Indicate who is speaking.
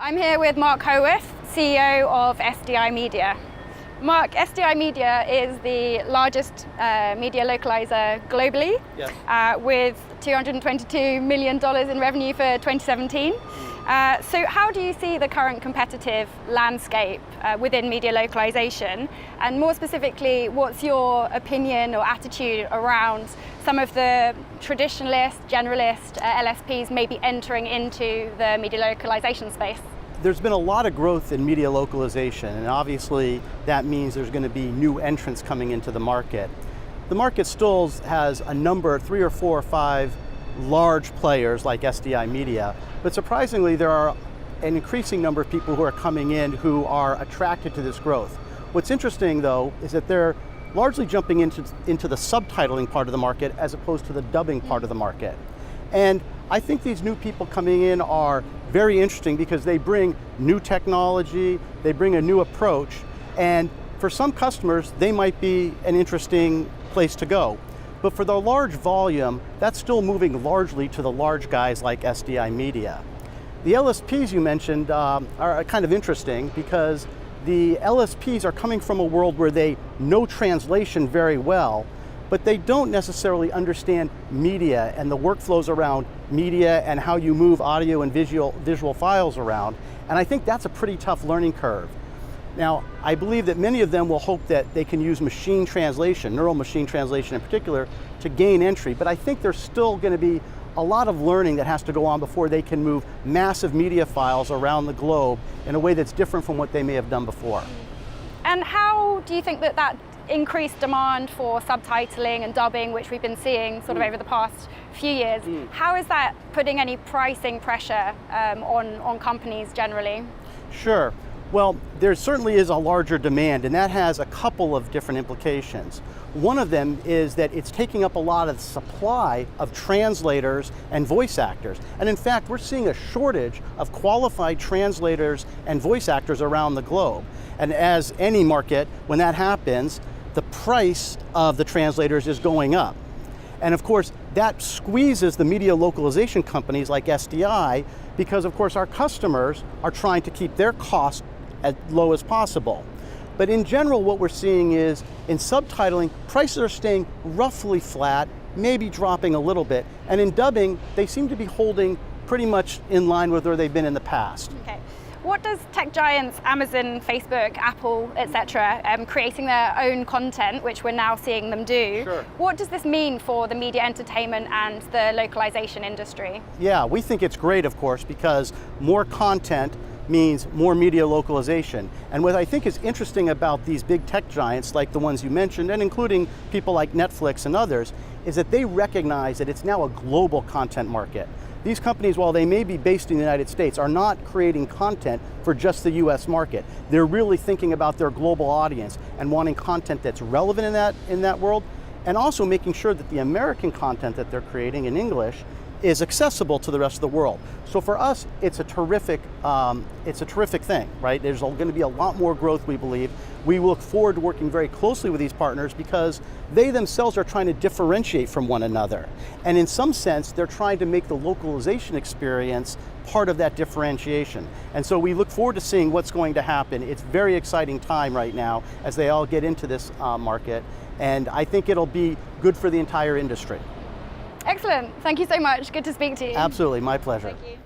Speaker 1: I'm here with Mark Howorth, CEO of SDI Media. Mark, SDI Media is the largest media localizer globally, yes. With $222 million in revenue for 2017. So how do you see the current competitive landscape within media localization? And more specifically, what's your opinion or attitude around some of the traditionalist, generalist LSPs maybe entering into the media localization space?
Speaker 2: There's been a lot of growth in media localization, and obviously that means there's going to be new entrants coming into the market. The market still has a number, 3 or 4 or 5 large players like SDI Media, but surprisingly there are an increasing number of people who are coming in who are attracted to this growth. What's interesting though is that they're largely jumping into the subtitling part of the market as opposed to the dubbing part of the market. And I think these new people coming in are very interesting because they bring new technology, they bring a new approach, and for some customers, they might be an interesting place to go. But for the large volume, that's still moving largely to the large guys like SDI Media. The LSPs you mentioned are kind of interesting because the LSPs are coming from a world where they know translation very well, but they don't necessarily understand media and the workflows around media and how you move audio and visual files around. And I think that's a pretty tough learning curve. Now, I believe that many of them will hope that they can use machine translation, neural machine translation in particular, to gain entry, but I think there's still going to be a lot of learning that has to go on before they can move massive media files around the globe in a way that's different from what they may have done before.
Speaker 1: And how do you think that increased demand for subtitling and dubbing, which we've been seeing sort of over the past few years, how is that putting any pricing pressure on companies generally?
Speaker 2: Sure. Well, there certainly is a larger demand, and that has a couple of different implications. One of them is that it's taking up a lot of the supply of translators and voice actors. And in fact, we're seeing a shortage of qualified translators and voice actors around the globe. And as any market, when that happens, the price of the translators is going up. And of course, that squeezes the media localization companies like SDI because of course our customers are trying to keep their costs as low as possible. But in general, what we're seeing is in subtitling, prices are staying roughly flat, maybe dropping a little bit. And in dubbing, they seem to be holding pretty much in line with where they've been in the past.
Speaker 1: Okay. What does tech giants, Amazon, Facebook, Apple, etc., creating their own content, which we're now seeing them do,
Speaker 2: Sure.
Speaker 1: What does this mean for the media entertainment and the localization industry?
Speaker 2: Yeah, we think it's great, of course, because more content means more media localization. And what I think is interesting about these big tech giants, like the ones you mentioned, and including people like Netflix and others, is that they recognize that it's now a global content market. These companies, while they may be based in the United States, are not creating content for just the US market. They're really thinking about their global audience and wanting content that's relevant in that world, and also making sure that the American content that they're creating in English is accessible to the rest of the world. So for us, it's a terrific thing, right? There's going to be a lot more growth, we believe. We look forward to working very closely with these partners because they themselves are trying to differentiate from one another. And in some sense, they're trying to make the localization experience part of that differentiation. And so we look forward to seeing what's going to happen. It's a very exciting time right now as they all get into this market. And I think it'll be good for the entire industry.
Speaker 1: Excellent. Thank you so much. Good to speak to you.
Speaker 2: Absolutely. My pleasure.
Speaker 1: Thank you.